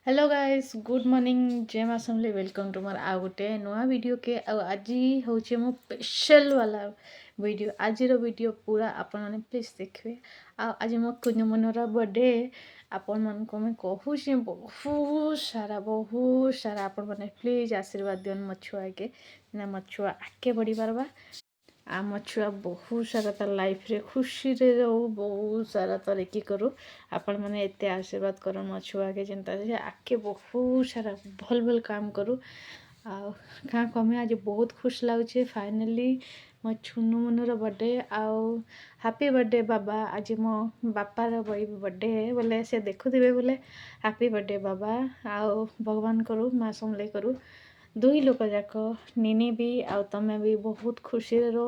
Hello guys good morning जय माँ समले welcome to मोर आउ गोटे नुआ वीडियो के आज हूँ मो स्पेशल वाला वीडियो आज वीडियो पूरा आपण मैंने प्लीज देखिए आज मो कुഞ്ഞു मनर बर्थडे आपण मन को मैं कहूँ बहुत सारा आपण मैंने प्लीज आशीर्वाद दियन मो छुआ के ना मो छुआ आगे बढ़ी पारबा आम छुआ बहुत सारा तार लाइफ रे खुशी रे रहू बहुत सारा तरक्की करू आपण मैंने एत आशीर्वाद कर मो छुआ के जेनता आगे बहुत सारा भल भल काम करू क्या कमे आज बहुत खुश लगुच फाइनाली मो छुनु मुनुर बर्थडे आउ हैप्पी बर्थडे बाबा आज मो बापार बर्थडे बोले से देखुवे बोले हैप्पी बर्थडे बाबा आउ भगवान करू माँ समले करू दुई लोक जाक निनी भी आउ तमे भी बहुत खुशी रो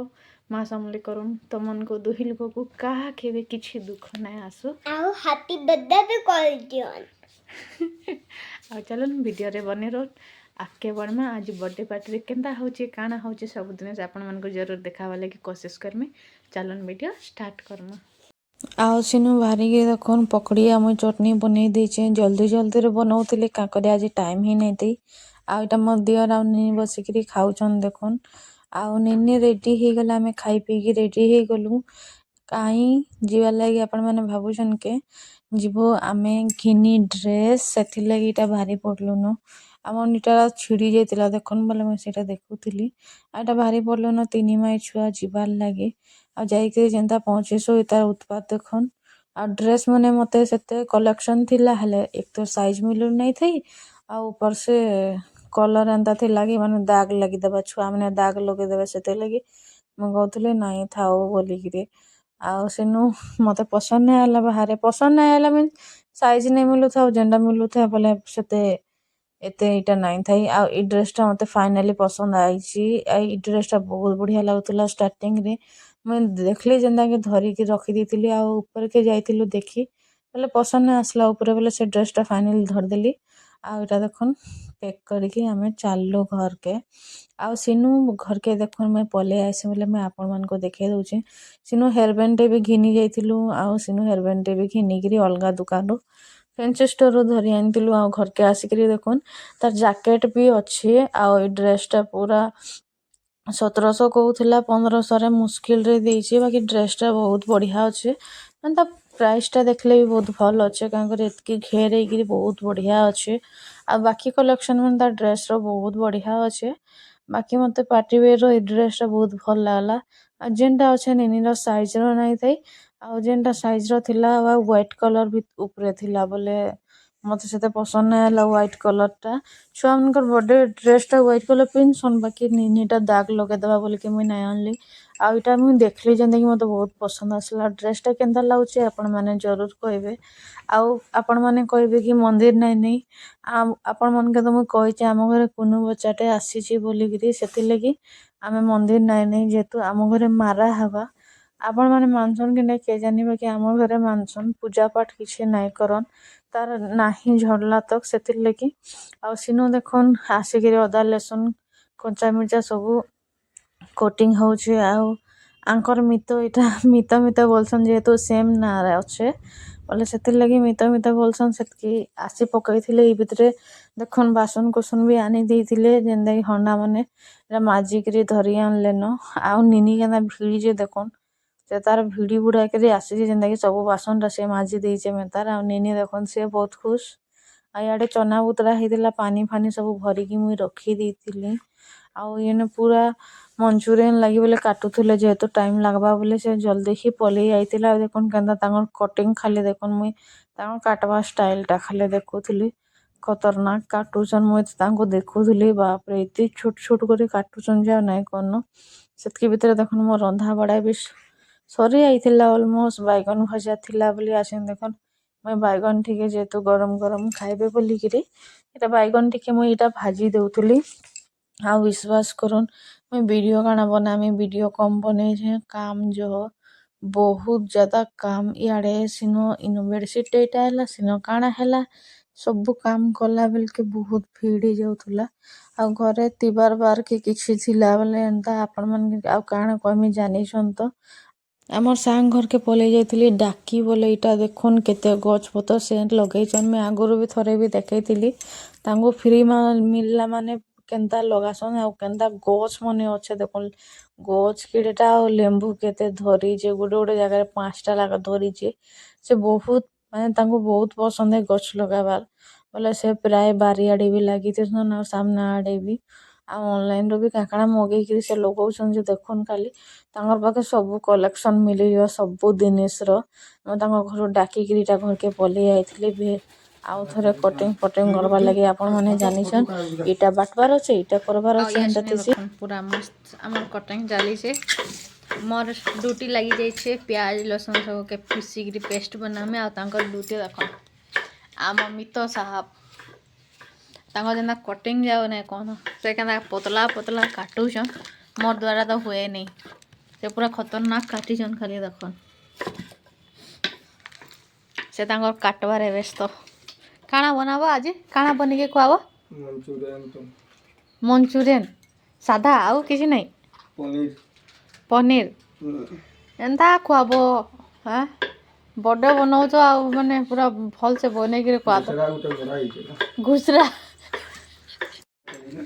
माँ समले करूँ तुमन को दुही लोक को कहा के भी किसी दुख ना आसू आउ हैप्पी बर्थडे भी कर दियन आ चलन वीडियो रे बने रो आगे बढ़मा आज बर्थडे पार्टी रे केंता होची काना होची सब दिन से आपण मन को जरूर देखावा लगी कोशिश करमे चलन वीडियो स्टार्ट करमा आउ सिनु बाहरिकी देखुन पकड़ी आम चटनी बनै देचे जल्दी जल्दी रे बनाउथिले का करे आज टाइम ही नहीं थी आउ इटा मोर दियर आउ निनी बसिकरी खाउछन देखुन आउ निनी रेडी हे गला आमे खाई पी की रेडी हे गलु काई जीवा लागी आपण माने भाबुछन के जीवो आमे घिनी ड्रेस सेथि लागी इटा भारी पडलु न आम इटा छिड़ी जाइतिला देखुन बोले मैं सेटा देखुथिली आटा भारी पडलु न तिनी माई छुआ जीवार लागी आ जाइके जेनता पहुँचेसो तार उत्पाद देखन आ ड्रेस मने मते सेते कलेक्शन थिला हेले एक तो साइज मिलु नहीं थई आ ऊपर से कलर एंता थिला कि माने दाग लगी देबा छुआ माने दाग लगे देबा सेते लगी मैं कहतले नहीं थाओ बोली कि आउ सेनु मते पसंद नहीं आला बाहर पसंद नहीं आला मीन साइज नहीं मिलु था जेंडा मिलु था बोले सेते एते इटा नहीं थाई आ ई ड्रेसटा मते फाइनली पसंद आईची ई ड्रेसटा बहुत बढ़िया लागुतला स्टार्टिंग रे मैं देखली जेंदा के धरी के रखी देतिली आ ऊपर के जाइतिलु देखी बोले पसंद नहीं आसला ऊपर बोले से ड्रेसटा फाइनली धर देली आ इटा देखन पैक करके आमे चाललो घर के आ सिनु घर के देखन मैं पले आसी बोले मैं आपण मन को देखे दउचे सिनु हेयर बैंड भी घिनी जाइतिलु आ सिनु हेयर बैंड भी घिनी गिरी अलगा दुकान रो फैंसी स्टोर रो धरी आनितिलु आ घर के आसिकरी देखन तार जैकेट भी अच्छी आ ई ड्रेसटा पूरा 1700 कहूला 1500 रे मुस्किल रे देइछि बाकी ड्रेसटा बहुत बढ़िया अच्छे ମାନେ ତା ପ୍ରାଇସଟା ଦେଖିଲେ ବି ବହୁତ ଭଲ ଅଛେ କାଁ କରି ଏତିକି ଘେର ହେଇକିରି ବହୁତ ବଢ଼ିଆ ଅଛେ ଆଉ ବାକି କଲେକ୍ସନ ମାନେ ତା ଡ୍ରେସର ବହୁତ ବଢ଼ିଆ ଅଛେ ବାକି ମତେ ପାର୍ଟି ୱେର ର ଏଇ ଡ୍ରେସଟା ବହୁତ ଭଲ ଲାଗଲା ଆଉ ଯେନ୍ଟା ଅଛେ ନିନିର ସାଇଜର ନାଇଁ ଥାଇ ଆଉ ଯେନ୍ଟା ସାଇଜର ଥିଲା ଆଉ ହ୍ୱାଇଟ କଲର ବି ଉପରେ ଥିଲା ବୋଲେ ମତେ ସେତେ ପସନ୍ଦ ନାଇଁ ହେଲା ହ୍ୱାଇଟ କଲରଟା ଛୁଆମାନଙ୍କର ବर्थडे ଡ୍ରେସଟା ହ୍ୱାଇଟ କଲର ପିନ୍ଧସନ୍ ବାକି ନିନିଟା ଦାଗ ଲଗେଇଦେବା ବୋଲିକି ମୁଇଁ ନାଇଁ ଆନଲି ଆଉ ଇଟା ମୁଇଁ ଦେଖିଲି ଯେନ୍ତାକି ମତେ ବହୁତ ପସନ୍ଦ ଆସିଲା ଡ୍ରେସଟା କେନ୍ତା ଲାଗୁଛି ଆପଣମାନେ ଜରୁର କହିବେ ଆଉ ଆପଣମାନେ କହିବେ କି ମନ୍ଦିର ନାଇଁ ନେଇ ଆପଣମାନକେ ତ ମୁଇଁ କହିଛି ଆମ ଘରେ କୁନୁ ବଚାଟେ ଆସିଛି ବୋଲିକିରି ସେଥିଲାଗି ଆମେ ମନ୍ଦିର ନାଇଁ ନେଇ ଯେହେତୁ ଆମ ଘରେ ମାରା ହେବା ଆପଣମାନେ ମାନସନ୍ କି ନାଇଁ କିଏ ଜାନିବା କି ଆମ ଘରେ ମାନସନ୍ ପୂଜା ପାଠ କିଛି ନାଇଁ କରନ୍ ତାର ନାହିଁ ଝଡଲା ତକ ସେଥିଲାଗି ଆଉ ସିନୁ ଦେଖୁନ୍ ଆସିକିରି ଅଦା ଲେସୁନ କଞ୍ଚା ମିର୍ଚା ସବୁ କୋଟିଂ ହଉଛି ଆଉ ଆଙ୍କର ମିତ ଇଟା ମିତ ମିତ ବୋଲସନ୍ ଯେହେତୁ ସେମ୍ ନାଁରେ ଅଛେ ବୋଲେ ସେଥିଲାଗି ମିତ ମିତ ବୋଲସନ୍ ସେତିକି ଆସି ପକେଇଥିଲେ ଏଇ ଭିତରେ ଦେଖୁନ୍ ବାସନ କୁସନ ବି ଆନି ଦେଇଥିଲେ ଯେନ୍ତାକି ହଣ୍ଡା ମାନେ ଏଟା ମାଜିକିରି ଧରି ଆଣିଲେନ ଆଉ ନିନି କେନ୍ତା ଭିଡ଼ିଛେ ଦେଖୁନ୍ ସେ ତାର ଭିଡ଼ି ଭୁଡ଼ାକିରି ଆସିଛି ଯେନ୍ତାକି ସବୁ ବାସନଟା ସେ ମାଜି ଦେଇଛେ ତାର ଆଉ ନିନି ଦେଖୁନ୍ ସେ ବହୁତ ଖୁସ ଆଉ ଇଆଡ଼େ ଚନା ବୁତରା ହେଇଥିଲା ପାନି ଫାନି ସବୁ ଭରିକି ମୁଇଁ ରଖି ଦେଇଥିଲି ଆଉ ଇନେ ପୁରା ମଞ୍ଚୁରିଆନ୍ ଲାଗି ବୋଲେ କାଟୁଥିଲେ ଯେହେତୁ ଟାଇମ୍ ଲାଗବା ବୋଲେ ସେ ଜଲ୍ଦି ହିଁ ପଲେଇ ଆଇଥିଲା ଆଉ ଦେଖୁନ୍ କେନ୍ତା ତାଙ୍କର କଟିଂ ଖାଲି ଦେଖୁନ୍ ମୁଇଁ ତାଙ୍କର କାଟବା ଷ୍ଟାଇଲଟା ଖାଲି ଦେଖୁଥିଲି ଖତରନାକ କାଟୁଛନ୍ ମୁଇଁ ତାଙ୍କୁ ଦେଖୁଥିଲି ବାପରେ ଏତେ ଛୋଟ ଛୋଟ କରି କାଟୁଛନ୍ ଯେ ଆଉ ନାଇଁ କନ ସେତିକି ଭିତରେ ଦେଖୁନ୍ ମୋ ରନ୍ଧା ବଢ଼ା ବି ସରି ଆଇଥିଲା ଅଲମୋଷ୍ଟ ବାଇଗଣ ଭଜା ଥିଲା ବୋଲି ଆସିନ୍ ଦେଖୁନ୍ ମୁଇଁ ବାଇଗଣ ଟିକେ ଯେହେତୁ ଗରମ ଗରମ ଖାଇବେ ବୋଲିକିରି ଏଟା ବାଇଗଣ ଟିକେ ମୁଇଁ ଏଟା ଭାଜି ଦେଉଥିଲି ଆଉ ବିଶ୍ୱାସ କରୁନ୍ ମୁଇଁ वीडियो काना बनामी वीडियो कम बनेइछे काम जो बहुत ज्यादा काम इयाड़े सिनो इनो बेडशीट एटा हैला सिनो काना हैला सब काम कला बेल के बहुत भीड़ हो जाउथुला आ घरे तिबार बार के किछि थिला बोले एंता आपण मन आ काना कहमी जानिछन तो आमर सांग घर के पलि जाइली डाकी बोले इटा देखुन केते गछ पतर से लगेइछन मैं आगुरु भी थरे भी देखैतिली तांको फ्री मिलला माने केनता लगासन आ केनता गछ मने अच्छे देखुन गछ किडेटा आ लेंबू केते धरिचे गोटे गोटे जगह 5टा लागा धरिचे से बहुत माने तांको बहुत पसंद है गछ लगाबार बोले से प्राय बारियाडे भी लागिथिसन आ सामना आडे भी आ ऑनलाइन रो भी काकड़ा मगेइकरी से लगाउछन जे देखुन खाली तांकर पाखे सब कलेक्शन मिलियो सब जिनिस रो मैं तांकर घर डाकिकरी ता घर के पलि आइथिली भी आउ थरे कटिंग फटिंग करबार लागि आपण माने जानिछन इटा बाटबार अछि इटा करबार अछि याचने हेंतातिसी देखुन पूरा मस्त आमर कटिंग जाली से मोर ड्यूटी लगी जाइए प्याज लसुन सब के पीसिकी पेस्ट बनामे आ ड्यूटी देख आ ममित साहब तांको जेना कटिंग जाओ ना कौन से केना पतला पतला काटुछन मोर द्वारा तो हुए नहीं से पूरा खतरनाक काटिछन खाली देखन से तांको काटबार व्यस्त काना बनाबो आज काना बनिके खुआबो मंचूरियन सादा आउ किसी नहीं पनीर एंता खुआबो हाँ बड़े बनाऊ तो आउ माने पूरा भल से बनेक खुआब घुसरा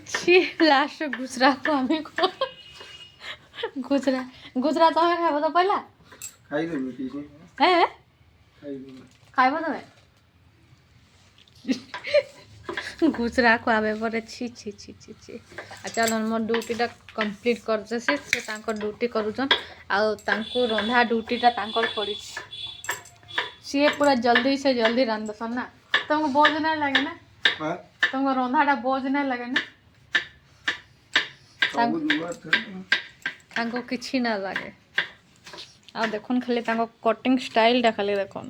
छी लास्ट घुसरा को हमें को घुसरा घुसरा तो हमें खाइबो तो पहला खाई देबो हैं खाइबो तो घुसरा खुआबे पड़े छी छी छी छी छी चल मोर ड्यूटीटा कंप्लीट करछे से तांको ड्यूटी करूछन आ तांको रंधा ड्यूटीटा तांकर पड़ी सी पूरा जल्दी से जल्दी रांधसन ना तुमको बोझ नहीं लगे ना तुमको रंधाटा बोझ नहीं लगे ना तांको किछि ना लगे आ देखुन खाली तांको कटिंग स्टाइलटा खाली देखुन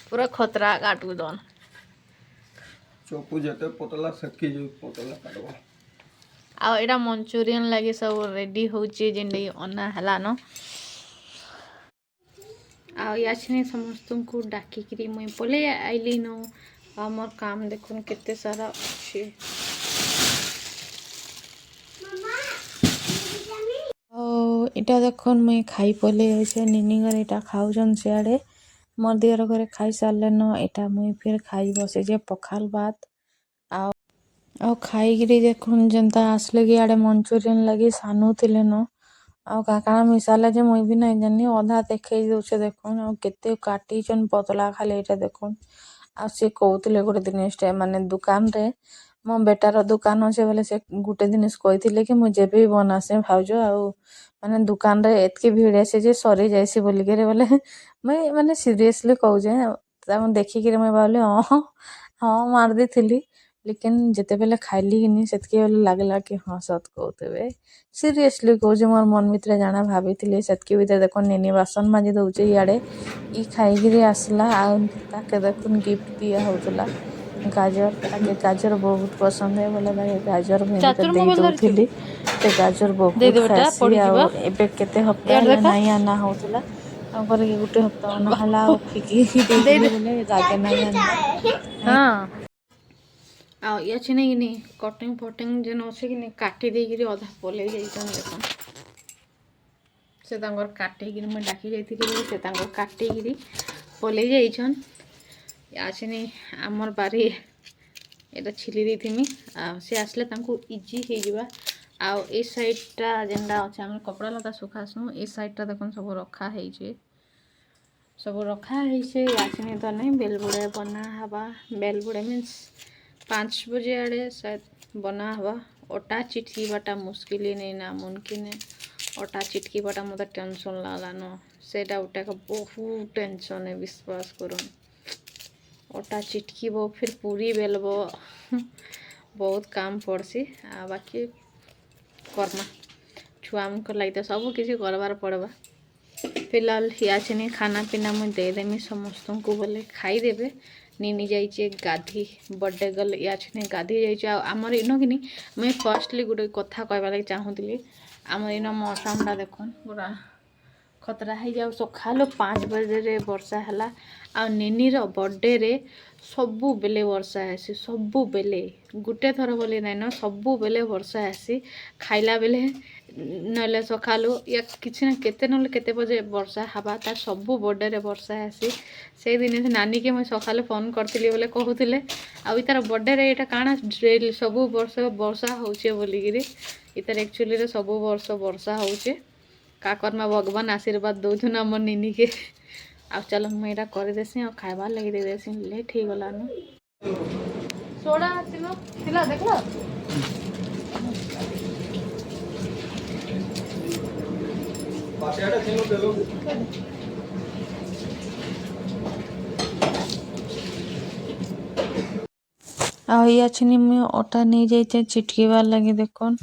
पूरा खतरा काटू दन चोपू जेते पतला सकी जो पतला काटबो आ एटा मंचूरियन लगे सब रेडी होचे जेंडे अना हला न आ याछने समस्त को डाकिकरी मुई पले आइली न हमर काम देखुन केते सारा अछि इटा देखुन मुई खाई पले आइसे निनी घर इटा खाउछन सियाड़े मोर दियर घरे खाई सारले न इटा मुई फिर खाई बसे जे पखाल भात आ खाईकरी देखुन जेनता आसले कि आड़े मंचूरियन लगी सानु थिले न आ काकाना मिसाला जे मुई भी नहीं जानी अधा देखे दउछे देखुन आ केते काटीचन पतला खाली एटा देखुन आ से कहउतिले गोटे दिनसटे माने दुकान रे मो बेटार दुकान अच्छे बोले से गोटे दिनस कहिथिले कि मुई जेबे बनासे भाउज आ माने दुकान रे एतके भीड़ आसे जे सरी जाइसी बोली के बोले मुई माने सीरियसली कहउजे ता देखिकरी मुई भाबले हाँ मार देथिली लेकिन जेते बेले खाइली कि सेतके बेले लागला कि हाँ सत कहते सीरियसली कहूँ मोर मन भितर जाना भाभी सेतके भितर देख नेनी बासन माजी दौचे इे ई खाई आसला आके देखुन गिफ्ट दिया होता गाजर ताके गाजर बहुत पसंद है बोले भाई गाजर मुझे गाजर बहुत खासी आबे केते हफ्ता नहीं आना होता गोटे हफ्ता नाला फिकी बोले जागे नहीं आना हाँ आ याचे नहीं कि कटिंग फटिंग जेन अच्छे कि काटी देकरी अधा पलि जाइछन देखन से तांकर काटिकी मुझे डाकी जाइए से तांकर काटिकी पलि जाइछन याचे नहीं आमर बारी एटा छिली देथिमी आ से आसले तांको इजी हे जिबा आ ए साइडटा जेंडा अच्छे हम कपड़ा लता सुखासु ए साइडटा देखन सब रखा है सब रखा है याचे नहीं तो नहीं बेलबुड़े बना हवा बेलबुड़े मीन्स 5 बजे आड़े शायद बना हवा अटा चिटकी बाटा मुश्किल ही नहीं ना मुमकिन है अटा चिटकी बाटा मत टेंशन लगा न सेटा उठा का बहुत टेंशन है विश्वास करो अटा चिटकी बो फिर पूरी बेलबो बहुत काम पड़सी आ बाकी करमा छुआ मुख लगी तो सब किसी करबार पड़वा फिलहाल याचने खाना पीना मुझे देदेमी समस्त को बोले खाईदेवे नीनी जाइए गाधी बर्थडे गर्ल याचने गाधी जाइए आमर इन कि मुझे फर्स्टली गोटे कथा कहवा लगे चाहूली आमर इन मौसमटा देखुन पूरा ଖତରା ହେଇଯାଉ ସକାଳୁ 5 ବଜେରେ ବର୍ଷା ହେଲା ଆଉ ନିନିର ବର୍ଥଡେରେ ସବୁବେଲେ ବର୍ଷା ହେସି ସବୁବେଲେ ଗୋଟେ ଥର ବୋଲି ନାଇଁନ ସବୁବେଲେ ବର୍ଷା ହେସି ଖାଇଲା ବେଲେ ନହେଲେ ସକାଳୁ ୟା କିଛି ନା କେତେ ନହେଲେ କେତେ ବଜେ ବର୍ଷା ହେବା ତାର ସବୁ ବର୍ଥଡେରେ ବର୍ଷା ହେସି ସେଇଦିନ ସେ ନାନୀକେ ମୁଇଁ ସକାଳୁ ଫୋନ୍ କରିଥିଲି ବୋଲେ କହୁଥିଲେ ଆଉ ତାର ବର୍ଥଡେରେ ଏଇଟା କାଣା ଡ୍ରିଲ୍ ସବୁ ବର୍ଷ ବର୍ଷା ହଉଛେ ବୋଲିକିରି ଇତାର ଆକ୍ଚୁଆଲିରେ ସବୁ ବର୍ଷ ବର୍ଷା ହଉଛେ का करमा भगवान आशीर्वाद दौथुन आम निनी के आ चल मुझे यहाँ करदेसी और खाइबार लगे देदेसी लेट हो गलान सोडा थिला देखल ବାଟିଆଟା ଥିଲୁ ଦେଲୁ ଆଉ ଇଆଛିନି ମୁଇଁ ଅଟା ନେଇ ଯାଇଛେ ଚିଟକିବାର୍ ଲାଗି ଦେଖୁନ୍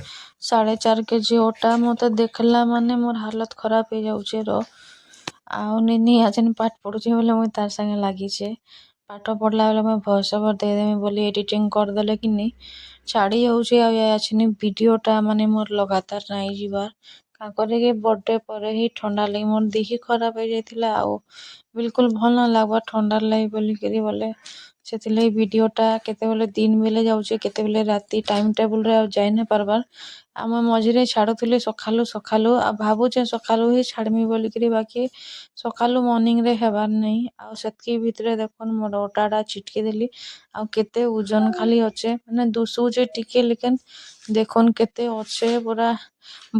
4.5 kg ଅଟା ମତେ ଦେଖିଲା ମାନେ ମୋର ହାଲତ ଖରାପ ହେଇଯାଉଛେ ଆଉ ନିନି ଆଛିନି ପାଠ ପଢୁଛେ ବୋଲେ ମୁଇଁ ତାର ସାଙ୍ଗେ ଲାଗିଛେ ପାଠ ପଢଲା ବେଲେ ମୁଇଁ ଭଏସ୍ ଓଭର ଦେଇଦେମି ବୋଲି ଏଡିଟିଂ କରିଦେଲେ କିନି ଛାଡ଼ି ଯାଉଛେ ଆଉ ଆଛିନି ଭିଡ଼ିଓଟା ମାନେ ମୋର ଲଗାତାର ନାଇଁ ଯିବାର କାଁ କରିକି ବର୍ଥଡେ ପରେ ହିଁ ଥଣ୍ଡା ଲାଗି ମୋର ଦିହି ଖରାପ ହେଇଯାଇଥିଲା ଆଉ ବିଲକୁଲ ଭଲ ନା ଲାଗବା ଥଣ୍ଡାର ଲାଗି ବୋଲିକିରି ବୋଲେ ସେଥିଲାଗି ଭିଡ଼ିଓଟା କେତେବେଲେ ଦିନ ବେଲେ ଯାଉଛେ କେତେବେଲେ ରାତି ଟାଇମ୍ ଟେବୁଲରେ ଆଉ ଯାଇ ନାଇଁ ପାରବାର ଆମେ ମଝିରେ ଛାଡ଼ୁଥିଲେ ସକାଳୁ ଆଉ ଭାବୁଛେ ସକାଳୁ ହିଁ ଛାଡ଼ମି ବୋଲିକିରି ବାକି ସକାଳୁ ମର୍ଣ୍ଣିଂରେ ହେବାର ନାହିଁ ଆଉ ସେତ୍କି ଭିତରେ ଦେଖୁନ୍ ମୋର ଅଟାଟା ଚିଟକି ଦେଲି ଆଉ କେତେ ଓଜନ ଖାଲି ଅଛେ ମାନେ ଦୁସୁଛେ ଟିକେ ଲେକିନ୍ ଦେଖୁନ୍ କେତେ ଅଛେ ପୁରା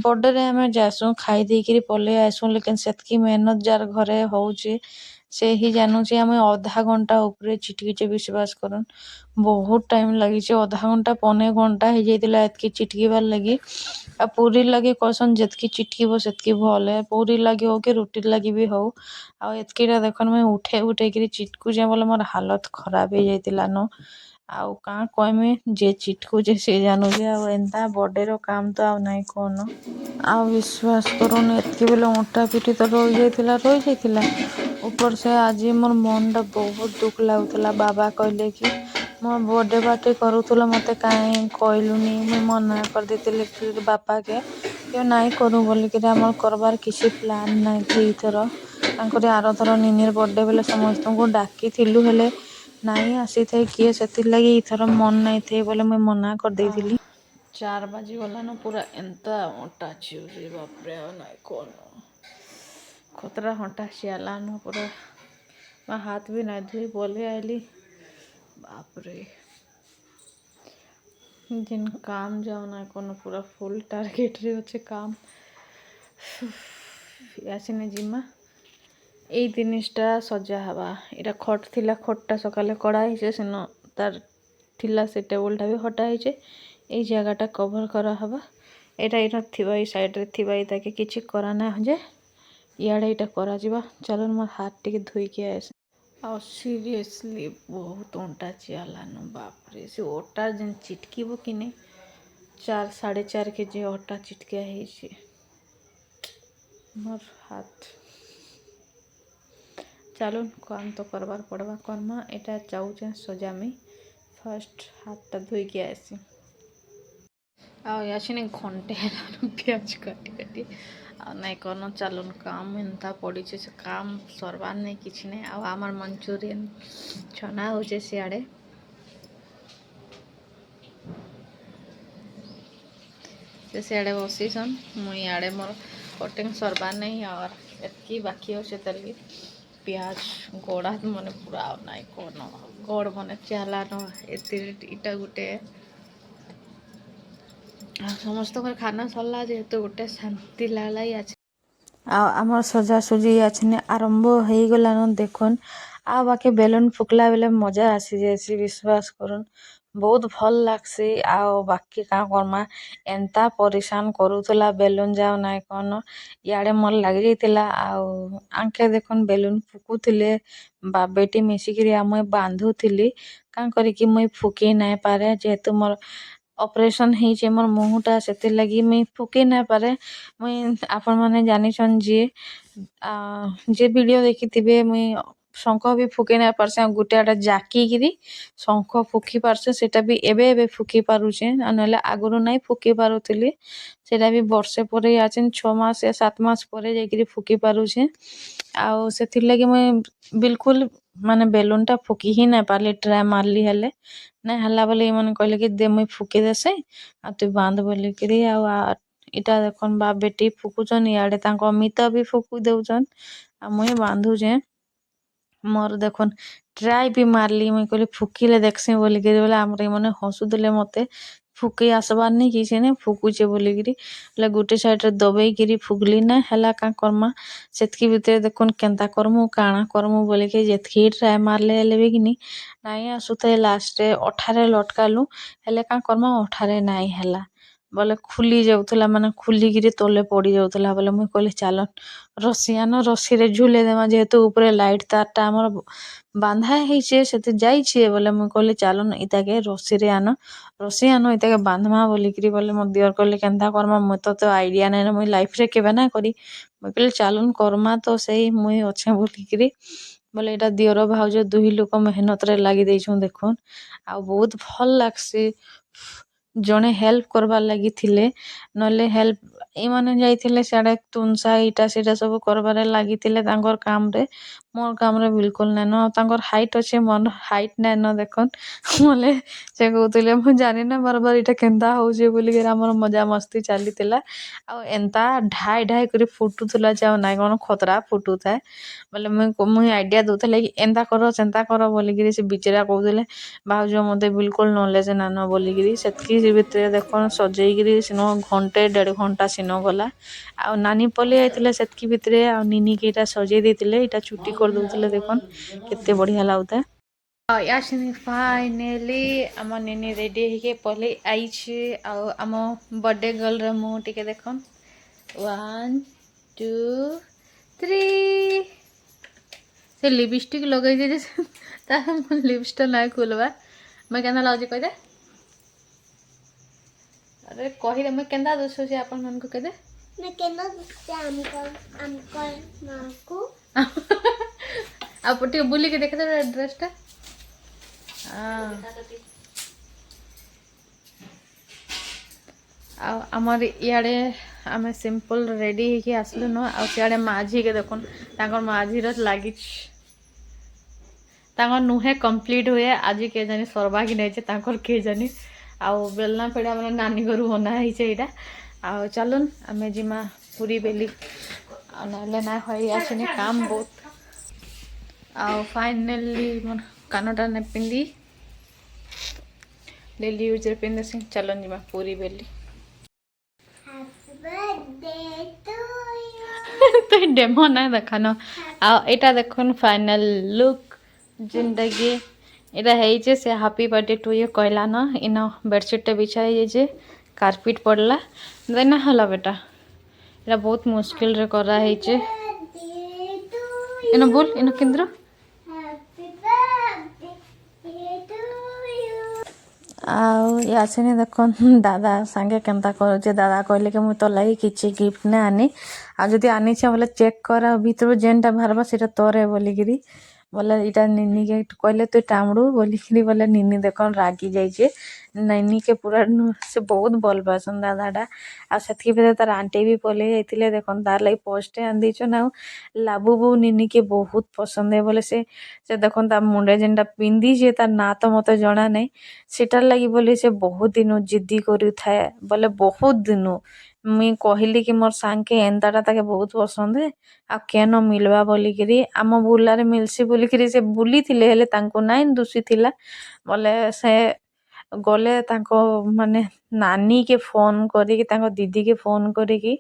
ବର୍ଥଡେରେ ଆମେ ଯାଏସୁଁ ଖାଇ ଦେଇକିରି ପଲେଇ ଆଏସୁଁ ଲେକିନ୍ ସେତ୍କି ମେହନତ ଯାର ଘରେ ହଉଛେ ସେ ହିଁ ଜାନୁଛେ ଆମେ ଅଧା ଘଣ୍ଟା ଉପରେ ଚିଟକିଛେ ବିଶ୍ୱାସ କରୁନ୍ ବହୁତ ଟାଇମ୍ ଲାଗିଛେ ଅଧା ଘଣ୍ଟା ପौने ଘଣ୍ଟା ହେଇଯାଇଥିଲା ଏତ୍କି ଚିଟକିବାର୍ ଲାଗି ଆଉ ପୁରୀ ଲାଗି କହେସନ୍ ଯେତ୍କି ଚିଟକିବ ସେତ୍କି ଭଲ୍ ଏ ପୁରୀ ଲାଗି ହଉ କି ରୁଟି ଲାଗି ବି ହଉ ଆଉ ଏତ୍କିଟା ଦେଖୁନ୍ ମୁଇଁ ଉଠେଇକିରି ଚିଟକୁଛେଁ ବୋଲେ ମୋର ହାଲତ ଖରାପ ହେଇଯାଇଥିଲା ନ ଆଉ କାଁ କହମି ଯେ ଚିଟକୁଛେ ସେ ଜାନୁଛେ ଆଉ ଏନ୍ତା ବର୍ଥଡେର କାମ ତ ଆଉ ନାଇଁ କନ ଆଉ ବିଶ୍ୱାସ କରୁନ୍ ଏତ୍କି ବେଲେ ଅଣ୍ଟା ପିଠି ତ ରହିଯାଇଥିଲା ଉପର ସେ ଆଜି ମୋର ମନଟା ବହୁତ ଦୁଃଖ ଲାଗୁଥିଲା ବାବା କହିଲେ କି ମୋ ବର୍ଥଡେ ପାର୍ଟି କରୁଥିଲ ମତେ କାହିଁ କହିଲୁନି ମୁଇଁ ମନା କରିଦେଇଥିଲି ବାପାକେ କି ନାଇଁ କରୁ ବୋଲିକିରି ଆମର କରବାର କିଛି ପ୍ଲାନ୍ ନାଇଁ ଥି ଏଇଥର ତାଙ୍କରି ଆରଥର ନିନିର ବର୍ଥଡେ ବେଲେ ସମସ୍ତଙ୍କୁ ଡାକିଥିଲୁ ହେଲେ ନାଇଁ ଆସିଥାଇ କିଏ ସେଥିର୍ଲାଗି ଏଇଥର ମନ ନାଇଁ ଥାଇ ବୋଲେ ମୁଇଁ ମନା କରିଦେଇଥିଲି 4 बाजी गलान पूरा एंता मोटा चिउरी बापरे नाई कौन खतरा हंटा चियालान पूरा मैं हाथ भी नहीं धोई बोले आइली बापरे जिन काम जाओ ना कौन पूरा फुल टार्गेट रे अच्छे काम आसने जिमा এই জিনিসটা সজা হবা এটা খট থিলা খটটা সকালে কড়া হয়েছে সেন তার থিলা সে টেবুলটা भी হটা হয়েছে এই জায়গাটা কভার করা হবা এটা থিবা এই সাইডরে থিবা এটাকে কিছু করা না যে ইয়াড়ে এটা করা ଯିବା ଚାଲୁନ ମୋ ହାତ ଟିକେ ଧୋଇକି ଆସେ ଆଉ ସିରିୟସଲି ବହୁତ ଅଣ୍ଟା ଚିଆଲାନ ବାପରେ ସେ ଅଟା ଯେନ୍ ଚିଟକିବ କି ନାଇଁ 4.5 kg ଅଟା ଚିଟକା ହେଇଛି मोर हाथ चालून काम तो करबार पड़वा करमा एटा चाहूचे सजामी फर्स्ट हाथटा धोईकी आसी आछने घंटे प्याज काटी काटी नहीं करना चालून काम एंता पड़ी से काम सरबार नहीं किसी नहीं आमार मंचूरियन छना हो सियाड़े सियाड़े बसीसन मुई आड़े मोर कटिंग सरबार नहीं और एतकी बाकी अच्छे तलगी प्याज गोड़ा मन पूरा नाई कौन गोड़ मन चालान इटा गोटे समस्त खाना सरला जेहेतु गोटे शांति लागला आमर सजासुजी आछने आरंभ हो गलान देखुन आ बाकी बेलून फुकला बेले मजा आसी जासी विश्वास करुन बहुत भल लागसी आ बाकी का करमा एंता परेशान करूला बेलून जाओ नाई कौन इे मोर लग जाइला आंखे देखुन बेलून फुकुले बेटी मिसिकी आम बांधुली कां करी मुई फुकी नाई पारे जेहेतु मोर ऑपरेशन है मोर मुहटा से लगी मुई फुकी नाई पारे मुई आपण मैंने जानी जे वीडियो देखी मुई ଶଙ୍ଖ ବି ଫୁକି ନାଇଁ ପାରସେ ଆଉ ଗୁଟେ ଆଡ଼େ ଜାକିକିରି ଶଙ୍ଖ ଫୁକି ପାରସେ ସେଟା ବି ଏବେ ଏବେ ଫୁକି ପାରୁଛେ ଆଉ ନହେଲେ ଆଗରୁ ନାଇଁ ଫୁକି ପାରୁଥିଲି ସେଟା ବି ବର୍ଷେ ପରେ ଆଛେନ୍ 6 ମାସ या 7 ମାସ ପରେ ଯାଇକିରି ଫୁକି ପାରୁଛେ ଆଉ ସେଥିର୍ଲାଗି ମୁଇଁ ବିଲକୁଲ ମାନେ ବେଲୁନଟା ଫୁକି ହିଁ ନାଇଁ ପାରିଲି ଟ୍ରାଏ ମାରଲି ହେଲେ ନାଇଁ ହେଲା ବୋଲି ଏମାନେ କହିଲେ କି ଦେ ମୁଇଁ ଫୁକି ଦେସେ ଆଉ ତୁଇ ବାନ୍ଧ ବୋଲିକିରି ଆଉ ଇଟା ଦେଖନ୍ ବାପ ବେଟି ଫୁକୁଛନ୍ ଇଆଡ଼େ ତାଙ୍କ ମିତ ବି ଫୁକୁ ଦେଉଛନ୍ ଆଉ ମୁଇଁ ବାନ୍ଧୁଛେ ମୋର ଦେଖୁନ୍ ଟ୍ରାଏ ବି ମାରଲି ମୁଇଁ କହିଲି ଫୁକିଲେ ଦେଖସିଁ ବୋଲିକିରି ବୋଲେ ଆମର ଏମାନେ ହସୁଥିଲେ ମତେ ଫୁକି ଆସବାର୍ ନି କିଛି ନାଇଁ ଫୁକୁଛେ ବୋଲିକିରି ହେଲେ ଗୁଟେ ସାଇଡ଼ରେ ଦବେଇକିରି ଫୁକଲି ନା ହେଲା କାଁ କର୍ମା ସେତ୍କି ଭିତରେ ଦେଖୁନ୍ କେନ୍ତା କର୍ମୁ କାଣା କର୍ମୁ ବୋଲିକି ଯେତ୍କି ଟ୍ରାଏ ମାରଲେ ହେଲେ ବି କିନି ନାଇଁ ଆସୁଥାଇ ଲାଷ୍ଟରେ ଅଠାରେ ଲଟକାଲୁ ହେଲେ କାଁ କର୍ମା ଅଠାରେ ନାଇଁ ହେଲା ବୋଲେ ଖୁଲି ଯାଉଥିଲା ମାନେ ଖୁଲିକିରି ତଲେ ପଡ଼ି ଯାଉଥିଲା ବୋଲେ ମୁଇଁ କହିଲି ଚାଲ ରସି ଆନ ରସିରେ ଝୁଲେଇ ଦେମା ଯେହେତୁ ଉପରେ ଲାଇଟ୍ ତାରଟା ଆମର ବାନ୍ଧା ହେଇଛେ ସେଠି ଯାଇଛେ ବୋଲେ ମୁଇଁ କହିଲି ଚାଲନ୍ ଇତାକେ ରସିରେ ଆନ ରସି ଆନ ଇତାକେ ବାନ୍ଧମା ବୋଲିକିରି ବୋଲେ ମୋ ଦିଅର କହିଲେ କେନ୍ତା କର୍ମା ମୁଇଁ ତ ଆଇଡ଼ିଆ ନାଇଁନ ମୁଇଁ ଲାଇଫରେ କେବେ ନା କରି ମୁଇଁ କହିଲି ଚାଲୁନ୍ କର୍ମା ତ ସେଇ ମୁଇଁ ଅଛେ ବୋଲିକିରି ବୋଲେ ଏଇଟା ଦିଅର ଭାଉଜ ଦୁହି ଲୋକ ମେହନତରେ ଲାଗି ଦେଇଛୁଁ ଦେଖୁନ୍ ଆଉ ବହୁତ ଭଲ୍ ଲାଗ୍ସି ଜଣେ ହେଲ୍ପ କରବାର୍ ଲାଗି ଥିଲେ ନହେଲେ ହେଲ୍ପ ଏମାନେ ଯାଇଥିଲେ ସିଆଡ଼େ ତୁନସା ଇଟା ସେଟା ସବୁ କରବାରେ ଲାଗିଥିଲେ ତାଙ୍କର କାମରେ ମୋର୍ କାମରେ ବିଲକୁଲ ନାଇଁନ ଆଉ ତାଙ୍କର ହାଇଟ୍ ଅଛେ ମୋର ହାଇଟ୍ ନାଇଁନ ଦେଖନ୍ ବୋଲେ ସେ କହୁଥିଲେ ମୁଁ ଜାନିନା ବାରବାର ଇଟା କେନ୍ତା ହଉଛେ ବୋଲିକିରି ଆମର ମଜାମସ୍ତି ଚାଲିଥିଲା ଆଉ ଏନ୍ତା ଢାଇ ଢାଇ କରି ଫୁଟୁଥିଲା ଯେ ଆଉ ନାଇଁ କ'ଣ ଖତରା ଫୁଟୁଥାଏ ବୋଲେ ମୁଇଁ ଆଇଡ଼ିଆ ଦଉଥିଲେ କି ଏନ୍ତା କର ସେନ୍ତା କର ବୋଲିକିରି ସେ ବିଚରା କହୁଥିଲେ ଭାଉଜ ମତେ ବିଲକୁଲ ନଲେଜ ନାଇଁନ ବୋଲିକିରି ସେତ୍କି ଭିତରେ ଦେଖନ୍ ସଜେଇକିରି ସେନ ଘଣ୍ଟେ 1.5 ଘଣ୍ଟା ସେନ ଗଲା ଆଉ ନାନୀ ପଲେଇ ଆଇଥିଲେ ସେତ୍କି ଭିତରେ ଆଉ ନିନିକି ଇଟା ସଜେଇ ଦେଇଥିଲେ ଇଟା ଛୁଟି କରିଦଉଥିଲେ ଦେଖନ୍ କେତେ ବଢ଼ିଆ ଲାଗୁଥାଏ ଆଉ ୟାସିନି ଫାଇନାଲି ଆମ ନିନି ରେଡ଼ି ହେଇକି ପଲେଇ ଆଇଛେ ଆଉ ଆମ ବର୍ଥଡେ ଗର୍ଲର ମୁହଁ ଟିକେ ଦେଖନ୍ 1 2 3 ସେ লিপস্টিক ଲଗେଇଛେ ଯେ ତାର ମୋ লিপসটা ନାଇଁ ଖୋଲବା ମୁଇଁ କେନ୍ତା ଲାଗୁଛି କହିଦେ अरे कहीदे मुझे केन्दा दुसुची आपण मन को कदे मैं केना दिसते हमको मां को आप टे बुली के देखे दे ड्रेसटा आमर इे आम सिंपल रेडी होके आसलु न आ सियाड़े माझी के देखुन तांकर माझीर लगी नुहे कंप्लीट हुए आज के जानी सरवा कि नहीं तांकर के जानी आउ बेलना पेड़ा मैंने नानी घर बना है यहाँ आउ चलुन आम जिमा पूरी बेली ना ना हो आसने काम बहुत आउ फाइनली मोर कानटा ने पिंधि डेली यूज पिंधे चलन जिमा पूरी बेली तो डेमो ना देखान आटा देखुन फाइनल लुक जिंदगी इटा है से हैप्पी बर्थडे टू यू कहला न इन बेडसीट बिछा है कारपेट पड़ला देना हला बेटा इटा बहुत मुश्किल रे करा है इन बोल इन केन्द्र आसने देख दादा सांगे केन्ता करे दादा कहले कि मुझे तो लगी किसी गिफ्ट ना आनी आदि आनी बोले चेक कर भीतर जेनटा बाहर से तोरे बोलिकी बोले इटा निनी के कहले तु टामड़ू बोलिकी बोले निनी देख रागी जाइए निनी के पूरा से बहुत भल पासन दादाटा आतकी भीतर तार आंटी भी पलि जाइए देख तार लगे पोस्टे आंदीचन आ लाबू बो निनी के बहुत पसंद है बोले से देख मुंडे जेनटा पिंधीचे तार ना तो मत जना नहीं सेटार लगी बोली से बहुत दिन जिद्दी करू थाए बोले बहुत दिन मुई कहली कि मोर सांग के एंताटा ताके बहुत पसंद है आ केन मिलवा बोलिकी आम बुलारे मिलसी बोलिकी से बुली थिले हेले तांको नाइन दुसी थिला बोले से गले तांको माने नानी के फोन करिकी तांको दीदी के फोन करिकी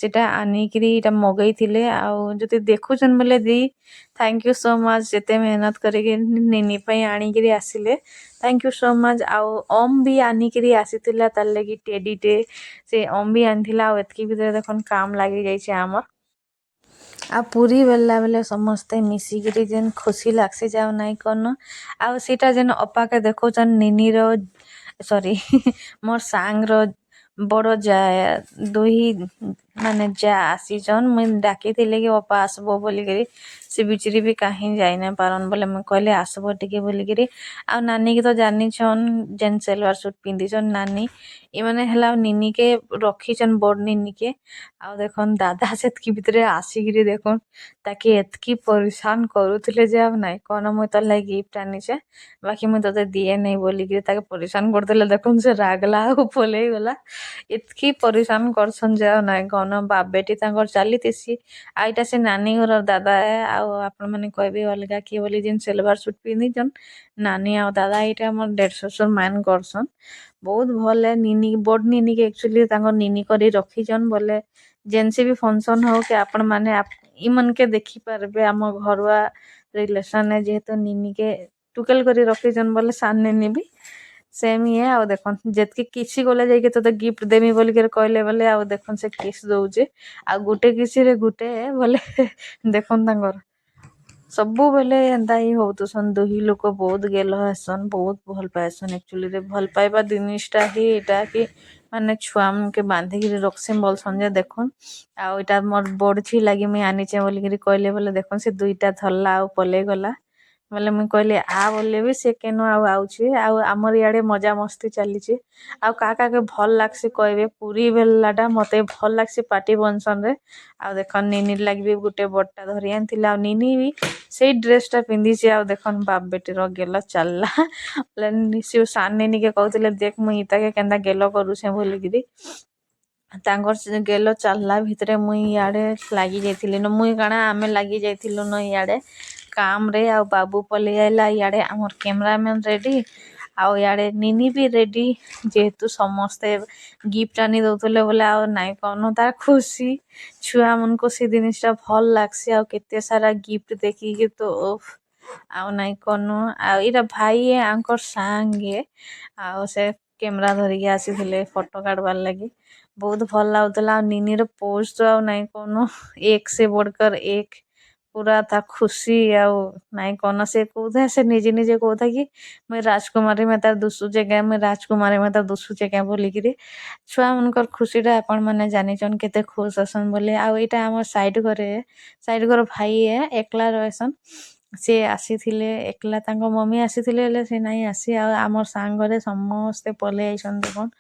सेटा आनिकी इटा मगई थिले आउ जति देखुछन बोले दी थैंक यू सो मच जेते मेहनत करिकी निनी पई आनिकी आसिले थैंक यू सो मच आउ ओम भी आनिकी आसीतिला तार लगी टेडीटे से ओम भी आनिथिला आ एतकी भीतर देखन काम लागि जाइछे आमर आ पूरी बेला बेले समस्ते मिसिकी जेन खुशी लागसी जाओ नाई कन आ सीटा जेन अपा के देखुछन निनी रो सॉरी मोर सांग रो बड़ जाए दुही ମାନେ ଯା ଆସିଛନ୍ ମୁଇଁ ଡାକିଥିଲି କି ଅପା ଆସବ ବୋଲିକିରି ସେ ବିଚରେ ବି କାହିଁ ଯାଇ ନାଇଁ ପାରନ୍ ବୋଲେ ମୁଇଁ କହିଲି ଆସବ ଟିକେ ବୋଲିକିରି ଆଉ ନାନୀ କି ତ ଜାନିଛନ୍ ଯେନ୍ ସେଲୱାର ସୁଟ ପିନ୍ଧିଛନ୍ ନାନୀ ଏମାନେ ହେଲା ନିନିକେ ରଖିଛନ୍ ବଡ଼ ନିନିକେ ଆଉ ଦେଖନ୍ ଦାଦା ସେତକି ଭିତରେ ଆସିକିରି ଦେଖନ୍ ତାକେ ଏତକି ପରିଶାନ କରୁଥିଲେ ଯେ ଆଉ ନାଇଁ କଣ ମୁଇଁ ତୋର ଲାଗି ଗିଫ୍ଟ ଆନିଛେ ବାକି ମୁଇଁ ତତେ ଦିଏ ନାଇଁ ବୋଲିକିରି ତାକେ ପରିଶାନ କରୁଥିଲେ ଦେଖୁନ୍ ସେ ରାଗଲା ଆଉ ପଲେଇ ଗଲା ଏତକି ପରିଶାନ କରସନ୍ ଯେ ଆଉ ନାଇଁ କନ ବାପ ବେଟି ତାଙ୍କର ଚାଲିଥିସି ଆଉ ଏଇଟା ସେ ନାନୀ ଘର ଦାଦା ଆଉ ଆପଣ ମାନେ କହିବେ ଅଲଗା କିଏ ବୋଲି ଯେନ୍ ସେଲୱାର ସୁଟ ପିନ୍ଧିଛନ୍ ନାନୀ ଆଉ ଦାଦା ଏଇଟା ଆମର ଦେଢ଼ ଶ୍ୱଶୁର ମାନ କରସନ୍ ବହୁତ ଭଲ ନିନି ବଡ଼ ନିନି କି ଆକ୍ଚୁଆଲି ତାଙ୍କର ନିନି କରି ରଖିଛନ୍ ବୋଲେ ଯେନ୍ସି ବି ଫଙ୍କସନ୍ ହଉ କି ଆପଣ ମାନେ ଇମାନକେ ଦେଖିପାରିବେ ଆମ ଘରୁଆ ରିଲେସନରେ ଯେହେତୁ ନିନିକେ ଟୁକେଲ କରି ରଖିଛନ୍ ବୋଲେ ସାନ ନିନି ବି ସେମ୍ ଇଏ ଆଉ ଦେଖନ୍ ଯେତକି କିଛି ଗଲେ ଯାଇକି ତୋତେ ଗିଫ୍ଟ ଦେମି ବୋଲିକିରି କହିଲେ ବୋଲେ ଆଉ ଦେଖନ୍ ସେ କିସ୍ ଦଉଛେ ଆଉ ଗୋଟେ କିସିରେ ଗୋଟେ ବୋଲେ ଦେଖନ୍ ତାଙ୍କର ସବୁବେଲେ ଏନ୍ତା ହିଁ ହଉଥିସନ୍ ଦୁହି ଲୋକ ବହୁତ ଗେଲ ହେସନ୍ ବହୁତ ଭଲ ପାଏସନ୍ ଆକ୍ଚୁଆଲିରେ ଭଲ ପାଇବା ଜିନିଷଟା ହିଁ ଏଇଟା କି ମାନେ ଛୁଆମାନକେ ବାନ୍ଧିକିରି ରଖସିମ୍ ବୋଲସନ୍ ଯେ ଦେଖୁନ୍ ଆଉ ଏଇଟା ମୋର ବଡ଼ ଝି ଲାଗି ମୁଇଁ ଆନିଛେ ବୋଲିକିରି କହିଲେ ବୋଲେ ଦେଖୁନ୍ ସେ ଦୁଇଟା ଧରଲା ଆଉ ପଲେଇ ଗଲା ବୋଲେ ମୁଇଁ କହିଲି ଆ ବୋଲେ ବି ସେ କେନ ଆଉ ଆଉଛେ ଆଉ ଆମର ଇଆଡ଼େ ମଜା ମସ୍ତି ଚାଲିଛେ ଆଉ କାହା କାହାକେ ଭଲ୍ ଲାଗ୍ସି କହିବେ ପୁରୀ ବେଲାଟା ମତେ ଭଲ୍ ଲାଗ୍ସି ପାର୍ଟି ଫଙ୍କସନରେ ଆଉ ଦେଖନ୍ ନିନିର ଲାଗି ବି ଗୋଟେ ବଡ଼ଟା ଧରି ଆଣିଥିଲା ଆଉ ନିନି ବି ସେଇ ଡ୍ରେସଟା ପିନ୍ଧିଛି ଆଉ ଦେଖନ୍ ବାପ ବେଟିର ଗେଲ ଚାଲିଲା ସେ ସାନ ନିନିକେ କହୁଥିଲେ ଦେଖ ମୁଇଁ ତାକେ କେନ୍ତା ଗେଲ କରୁଛେ ବୋଲିକିରି ତାଙ୍କର ସେ ଗେଲ ଚାଲିଲା ଭିତରେ ମୁଇଁ ଇଆଡ଼େ ଲାଗି ଯାଇଥିଲି ନ ମୁଇଁ କାଣା ଆମେ ଲାଗି ଯାଇଥିଲୁ ନ ଇଆଡ଼େ କାମରେ ଆଉ ବାବୁ ପଲେଇ ଆଇଲା ଇଆଡ଼େ ଆମର କ୍ୟାମେରାମ୍ୟାନ ରେଡ଼ି ଆଉ ଇଆଡ଼େ ନିନି ବି ରେଡ଼ି ଯେହେତୁ ସମସ୍ତେ ଗିଫ୍ଟ ଆନି ଦଉଥିଲେ ବୋଲେ ଆଉ ନାଇଁ କନ ତାର ଖୁସି ଛୁଆମାନଙ୍କୁ ସେ ଜିନିଷଟା ଭଲ୍ ଲାଗ୍ସି ଆଉ କେତେ ସାରା ଗିଫ୍ଟ ଦେଖିକି ତ ଓଫ୍ ଆଉ ନାଇଁ କନ ଆଉ ଏଇଟା ଭାଇ ଆଙ୍କର ସାଙ୍ଗେ ଆଉ ସେ କ୍ୟାମେରା ଧରିକି ଆସିଥିଲେ ଫଟୋ କାଢ଼ବାର୍ ଲାଗି ବହୁତ ଭଲ ଲାଗୁଥିଲା ଆଉ ନିନିର ପୋଜ ତ ଆଉ ନାଇଁ କନ ଏକ ସେ ବଡ଼କର ଏକ ପୁରା ତା ଖୁସି ଆଉ ନାଇଁ କନ ସେ କହୁଥାଏ ସେ ନିଜେ ନିଜେ କହୁଥାଏ କି ମୁଇଁ ରାଜକୁମାରୀ ମେ ତାର ଦୁଶୁଚେ କେଁ ମୁଇଁ ରାଜକୁମାରୀ ମେ ତାର ଦୁଶୁଚେ କେଁ ବୋଲିକିରି ଛୁଆମାନଙ୍କର ଖୁସିଟା ଆପଣ ମାନେ ଜାନିଛନ୍ କେତେ ଖୁସ୍ ଅଛନ୍ ବୋଲି ଆଉ ଏଇଟା ଆମର ସାଇଡ ଘର ଭାଇ ଏକଲା ରହେସନ୍ ସେ ଆସିଥିଲେ ଏକଲା ତାଙ୍କ ମମି ଆସିଥିଲେ ହେଲେ ସେ ନାଇଁ ଆସି ଆଉ ଆମର ସାଙ୍ଗରେ ସମସ୍ତେ ପଲେଇ ଆଇସନ୍ ଦେଖନ୍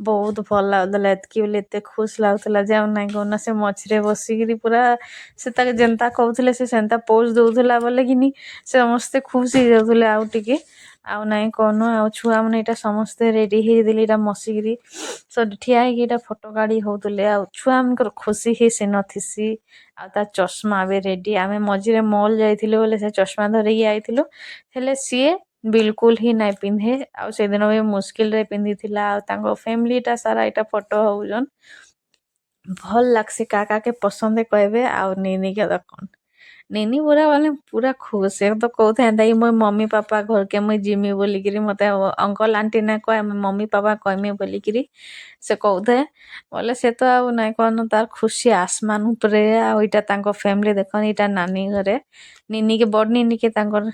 ବହୁତ ଭଲ ଲାଗୁଥିଲା ଏତ୍କି ବୋଲି ଏତେ ଖୁସ୍ ଲାଗୁଥିଲା ଯେ ଆଉ ନାଇଁ କହୁନା ସେ ମଝିରେ ବସିକିରି ପୁରା ସେ ତାକେ ଯେନ୍ତା କହୁଥିଲେ ସେ ସେନ୍ତା ପୋଜ ଦଉଥିଲା ବୋଲେ କିନି ସମସ୍ତେ ଖୁସ୍ ହେଇଯାଉଥିଲେ ଆଉ ଟିକେ ଆଉ ନାଇଁ କନ ଆଉ ଛୁଆମାନେ ଏଇଟା ସମସ୍ତେ ରେଡ଼ି ହେଇଥିଲେ ଏଇଟା ମସିକିରି ସେଠି ଠିଆ ହେଇକି ଏଇଟା ଫଟୋ କାଢ଼ି ହଉଥିଲେ ଆଉ ଛୁଆମାନଙ୍କର ଖୁସି ହିଁ ସେ ନଥିସି ଆଉ ତା ଚଷମା ବି ରେଡ଼ି ଆମେ ମଝିରେ ମଲ୍ ଯାଇଥିଲୁ ବୋଲେ ସେ ଚଷମା ଧରିକି ଆଇଥିଲୁ ହେଲେ ସିଏ ବିଲକୁଲ ହିଁ ନାଇଁ ପିନ୍ଧେ ଆଉ ସେଦିନ ବି ମୁସ୍କିଲରେ ପିନ୍ଧିଥିଲା ଆଉ ତାଙ୍କ ଫ୍ୟାମିଲିଟା ସାରା ଏଇଟା ଫଟୋ ହଉଛନ୍ ଭଲ୍ ଲାଗ୍ସି କାହା କାହାକେ ପସନ୍ଦ କହିବେ ଆଉ ନିନିକେ ଦେଖନ୍ ନିନି ପୁରା ମାନେ ପୁରା ଖୁସ୍ ସେ ତ କହୁଥାଏ ଏନ୍ତା କି ମୁଇଁ ମମି ପାପା ଘରକେ ମୁଇଁ ଯିମି ବୋଲିକିରି ମତେ ଅଙ୍କଲ ଆଣ୍ଟି ନାଇଁ କହେ ମମି ପାପା କହିମି ବୋଲିକିରି ସେ କହୁଥାଏ ବୋଲେ ସେ ତ ଆଉ ନାଇଁ କହନ ତାର ଖୁସି ଆସମାନ ଉପରେ ଆଉ ଏଇଟା ତାଙ୍କ ଫ୍ୟାମିଲି ଦେଖନ୍ ଏଇଟା ନାନୀ ଘରେ ନିନିକେ ବଡ଼ ନିନିକେ ତାଙ୍କର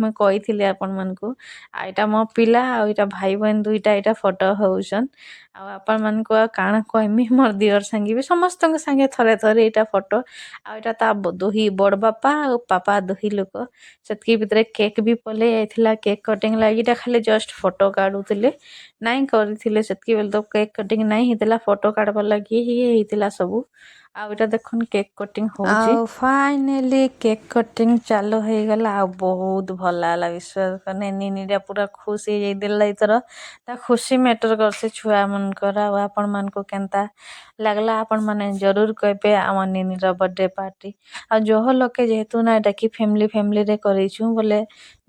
ମୁଇଁ କହିଥିଲି ଆପଣମାନଙ୍କୁ ଆଉ ଏଇଟା ମୋ ପିଲା ଆଉ ଏଇଟା ଭାଇ ବହିନ ଦୁଇଟା ଏଇଟା ଫଟୋ ହଉଛନ୍ ଆଉ ଆପଣମାନଙ୍କୁ ଆଉ କାଣା କହିମି ମୋର ଦିଅର ସାଙ୍ଗେ ବି ସମସ୍ତଙ୍କ ସାଙ୍ଗେ ଥରେ ଥରେ ଏଇଟା ଫଟୋ ଆଉ ଏଇଟା ତା ଦୁହି ବଡ଼ ବାପା ଆଉ ପାପା ଦୁହି ଲୋକ ସେତ୍କି ଭିତରେ କେକ୍ ବି ପଲେଇ ଆଇଥିଲା କେକ୍ କଟିଂ ଲାଗି ଏଇଟା ଖାଲି ଜଷ୍ଟ ଫଟୋ କାଢ଼ୁଥିଲେ ନାଇଁ କରିଥିଲେ ସେତ୍କି ବେଳେ ତ କେକ୍ କଟିଂ ନାଇଁ ହେଇଥିଲା ଫଟୋ କାଢ଼ବାର୍ ଲାଗି ହିଁ ହେଇଥିଲା ସବୁ ଆଉ ଏଇଟା ଦେଖୁନ୍ କେକ୍ କଟିଂ ହଉଛି ଆଉ ଫାଇନାଲି କେକ୍ କଟିଂ ଚାଲୁ ହେଇଗଲା ଆଉ ବହୁତ ଭଲ ଲାଗଲା ବିଶ୍ୱାସ କରିନି ନିନିଟା ପୁରା ଖୁସ୍ ହେଇଯାଇଥିଲା ଏଥର ତା ଖୁସି ମ୍ୟାଟର କରସି ଛୁଆମାନଙ୍କର ଆଉ ଆପଣମାନଙ୍କୁ କେନ୍ତା ଲାଗଲା ଆପଣମାନେ ଜରୁର କହିବେ ଆମ ନିନିର ବର୍ଥଡେ ପାର୍ଟି ଆଉ ଜହ ଲୋକେ ଯେହେତୁ ନା ଡାକି ଫ୍ୟାମିଲିରେ କରିଛୁଁ ବୋଲେ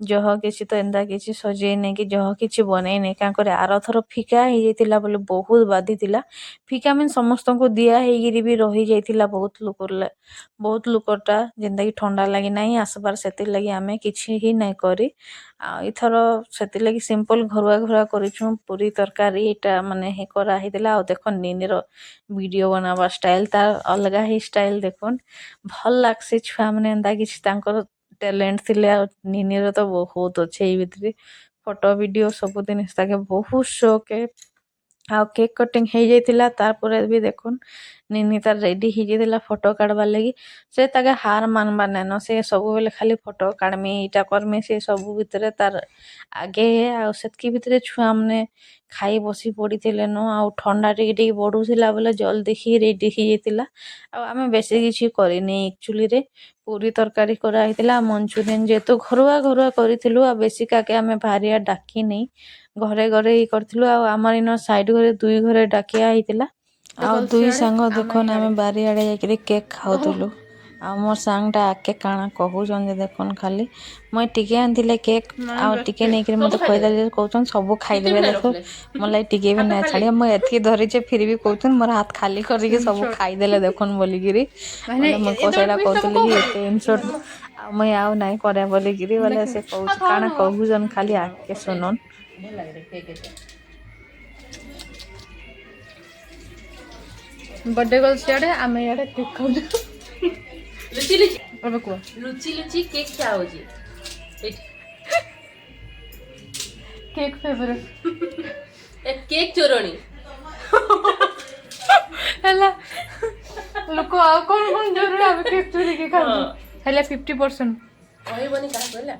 ଜହ କିଛି ତ ଏନ୍ତା କିଛି ସଜେଇ ନେଇ କି ଜହ କିଛି ବନେଇ ନେଇ କାଁ କରି ଆରଥର ଫିକା ହେଇଯାଇଥିଲା ବୋଲେ ବହୁତ ବାଧିଥିଲା ଫିକା ମିନ୍ସ ସମସ୍ତଙ୍କୁ ଦିଆ ହେଇକିରି ବି ରହିଯାଇଥିଲା ବହୁତ ଲୋକଟା ଯେନ୍ତାକି ଥଣ୍ଡା ଲାଗି ନାଇଁ ଆସିବାର ସେଥିର୍ଲାଗି ଆମେ କିଛି ହିଁ ନାଇଁ କରି ଆଉ ଏଥର ସେଥିର୍ଲାଗି ସିମ୍ପଲ ଘରୁଆ କରିଛୁଁ ପୁରୀ ତରକାରୀ ଏଇଟା ମାନେ କରା ହେଇଥିଲା ଆଉ ଦେଖନ୍ ନିନିର ଭିଡ଼ିଓ ବନାବା ଷ୍ଟାଇଲ ତାର ଅଲଗା ହିଁ ଷ୍ଟାଇଲ ଦେଖୁନ୍ ଭଲ୍ ଲାଗ୍ସି ଛୁଆମାନେ ଏନ୍ତା କିଛି ତାଙ୍କର ଟ୍ୟାଲେଣ୍ଟ ଥିଲେ ଆଉ ନିନିର ତ ବହୁତ ଅଛେ ଏଇ ଭିତରେ ଫଟୋ ଭିଡ଼ିଓ ସବୁ ଜିନିଷ ତାକେ ବହୁତ ସୋକେ ଆଉ କେକ୍ କଟିଂ ହେଇଯାଇଥିଲା। ତାପରେ ବି ଦେଖୁନ୍ ନିନି ତାର ରେଡ଼ି ହେଇଯାଇଥିଲା ଫଟୋ କାଢ଼ବାର୍ ଲାଗି। ସେ ତାକେ ହାର ମାନବାର୍ ନାଇଁନ, ସେ ସବୁବେଲେ ଖାଲି ଫଟୋ କାଢ଼ମି ଇଟା କର୍ମି, ସେ ସବୁ ଭିତରେ ତାର ଆଗେ। ଆଉ ସେତ୍କି ଭିତରେ ଛୁଆମାନେ ଖାଇ ବସି ପଡ଼ିଥିଲେନ। ଆଉ ଥଣ୍ଡା ଟିକେ ଟିକେ ବଢ଼ୁଥିଲା ବୋଲେ ଜଲ୍ଦି ହି ରେଡ଼ି ହେଇଯାଇଥିଲା। ଆଉ ଆମେ ବେଶୀ କିଛି କରିନି ଏକ୍ଚୁଲିରେ। ପୁରୀ ତରକାରୀ କରାହେଇଥିଲା, ମଞ୍ଚୁରିଆନ୍ ଯେହେତୁ ଘରୁଆ କରିଥିଲୁ, ଆଉ ବେଶୀ କାକେ ଆମେ ଭାରିଆ ଡାକିନେଇ, ଘରେ ଘରେ ଇ କରିଥିଲୁ। ଆଉ ଆମର ଇନ ସାଇଡ୍ ଘରେ 2 ଘରେ ଡାକିଆ ହେଇଥିଲା। ଆଉ ଦୁଇ ସାଙ୍ଗ ଦେଖୁନ୍ ଆମେ ବାରିଆଡ଼େ ଯାଇକିରି କେକ୍ ଖାଉଥିଲୁ। ଆଉ ମୋର୍ ସାଙ୍ଗଟା ଆଗ୍କେ କାଣା କହୁଚନ୍ ଯେ ଦେଖୁନ୍ ଖାଲି, ମୁଇଁ ଟିକେ ଆଣିଥିଲେ କେକ୍ ଆଉ ଟିକେ ନେଇକିରି ମତେ ଖୁଏଇଦେଲେ ଯେ କହୁଚନ୍ ସବୁ ଖାଇଦେବେ ଦେଖ, ମୋର୍ ଲାଗି ଟିକେ ବି ନାଇଁ ଛାଡ଼ିବେ। ମୁଇଁ ଏତ୍କି ଧରିଛେ ଫିର୍ ବି କହୁଚନ୍ ମୋର୍ ହାତ୍ ଖାଲି କରିକି ସବୁ ଖାଇଦେଲେ ଦେଖୁନ୍ ବୋଲିକିରି। ବୋଲେ ମୁଇଁ ସେଇଟା କହୁଥିଲି କି ଏତେ ଇନସଲ୍ଟ ଆଉ ମୁଇଁ ଆଉ ନାଇଁ କରେ ବୋଲିକିରି। ବୋଲେ ସେ କହୁଛି କାଣା କହୁଚନ୍ ଖାଲି ଆଗ୍କେ ଶୁନୁନ୍। बर्थडे गर्ल सियाड़े आमे याडे केक खाउछु लुचि लुचि अब को लुचि लुचि केक खाउछि केक फेवरेट ए केक चोरणी हला लोक आ कोन जरूर आबे केक चोरी के खाउछु हला 50% ओही बनी का कहला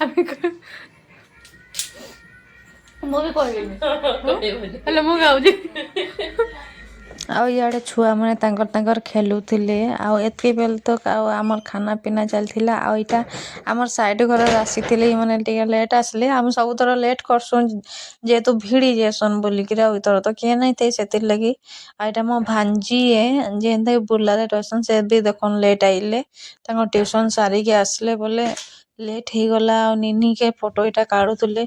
आमे मो भी कहबेनी हला मो गाउछि ଆଉ ଇଆଡ଼େ ଛୁଆମାନେ ତାଙ୍କର ଖେଲୁଥିଲେ। ଆଉ ଏତ୍କି ବେଲ୍ ତକ୍ ଆଉ ଆମର୍ ଖାନା ପିନା ଚାଲିଥିଲା। ଆଉ ଇଟା ଆମର୍ ସାଇଡ଼୍ ଘରର ଆସିଥିଲେ, ଇମାନେ ଟିକେ ଲେଟ୍ ଆସିଲେ। ଆମେ ସବୁଥର ଲେଟ୍ କରସୁଁ ଯେହେତୁ ଭିଡ଼ି ଯାଏସନ୍ ବୋଲିକିରି। ଆଉ ଇଥର ତ କିଏ ନାଇଁ ଥାଇ ସେଥିର୍ଲାଗି। ଆଉ ଇଟା ମୋ ଭାଞ୍ଜି ଏ ଯେ ଏନ୍ତା ବୁର୍ଲାରେ ରହେସନ୍, ସେ ବି ଦେଖୁନ୍ ଲେଟ୍ ଆଇଲେ। ତାଙ୍କର ଟ୍ୟୁସନ୍ ସାରିକି ଆସିଲେ ବୋଲେ ଲେଟ୍ ହେଇଗଲା। ଆଉ ନିନିକେ ଫଟୋ ଇଟା କାଢ଼ୁଥିଲେ।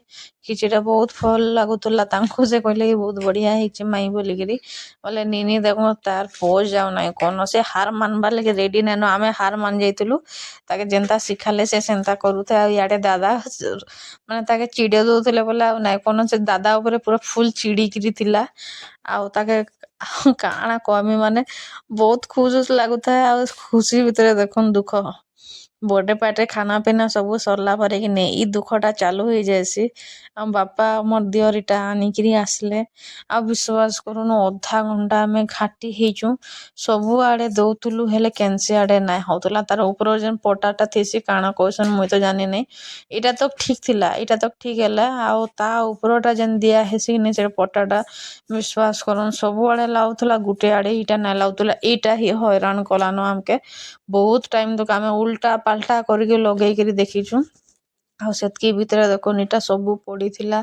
କିଛିଟା ବହୁତ୍ ଭଲ୍ ଲାଗୁଥିଲା ତାଙ୍କୁ। ସେ କହିଲେ କି ବହୁତ୍ ବଢ଼ିଆ ହେଇଛେ ମାଇଁ ବୋଲିକିରି। ବୋଲେ ନିନି ଦେଖୁଁ ତାର୍ ପୋଜ୍ ଆଉ ନାଇଁ କନ, ସେ ହାର୍ ମାନ୍ବାର୍ ଲାଗି ରେଡ଼ି ନାଇଁନ। ଆମେ ହାର୍ ମାନି ଯାଇଥିଲୁ, ତାକେ ଯେନ୍ତା ଶିଖାଲେ ସେ ସେନ୍ତା କରୁଥାଏ। ଆଉ ଇଆଡ଼େ ଦାଦା ମାନେ ତାକେ ଚିଡ଼େଇ ଦଉଥିଲେ ବୋଲେ ଆଉ ନାଇଁ କନ, ସେ ଦାଦା ଉପରେ ପୁରା ଫୁଲ୍ ଚିଡ଼ିକିରି ଥିଲା। ଆଉ ତାକେ କାଣା କହମି, ମାନେ ବହୁତ୍ ଖୁସ୍ ଲାଗୁଥାଏ। ଆଉ ଖୁସି ଭିତରେ ଦେଖୁନ୍ ଦୁଃଖ। ବର୍ଥଡେ ପାର୍ଟିରେ ଖାନା ପିନା ସବୁ ସର୍ଲା ପରେ କି ନେଇ ଇ ଦୁଃଖଟା ଚାଲୁ ହେଇଯାଏସି। ଆମ ବାପା ମୋର୍ ଦିଅର୍ ଇଟା ଆନିକିରି ଆସ୍ଲେ। ଆଉ ବିଶ୍ୱାସ୍ କରୁନ୍ ଅଧା ଘଣ୍ଟା ଆମେ ଘାଟି ହେଇଚୁଁ। ସବୁଆଡ଼େ ଦଉଥିଲୁ ହେଲେ କେନ୍ସି ଆଡ଼େ ନାଇଁ ହଉଥିଲା। ତାର୍ ଉପର ଯେନ୍ ପଟାଟା ଥିସି କାଣା କହେସନ୍ ମୁଇଁ ତ ଜାନିନେଇ। ଇଟା ତ ଠିକ୍ ଥିଲା, ଇଟା ତ ଠିକ୍ ହେଲା। ଆଉ ତା ଉପରଟା ଯେନ୍ ଦିଆ ହେସି ନି ସେ ପଟାଟା, ବିଶ୍ୱାସ୍ କରୁନ୍ ସବୁଆଡ଼େ ଲାଗୁଥିଲା, ଗୁଟେ ଆଡ଼େ ଇଟା ନାଇଁ ଲାଗୁଥିଲା। ଇଟା ହି ହଇରାଣ୍ କଲାନ ଆମ୍କେ। ବହୁତ୍ ଟାଇମ୍ ତକ୍ ଆମେ ଉଲ୍ଟା ପାଲ୍ଟା କରିକି ଲଗେଇକିରି ଦେଖିଚୁଁ। ଆଉ ସେତ୍କି ଭିତରେ ଦେଖୁନ୍ ଇଟା ସବୁ ପଡ଼ିଥିଲା।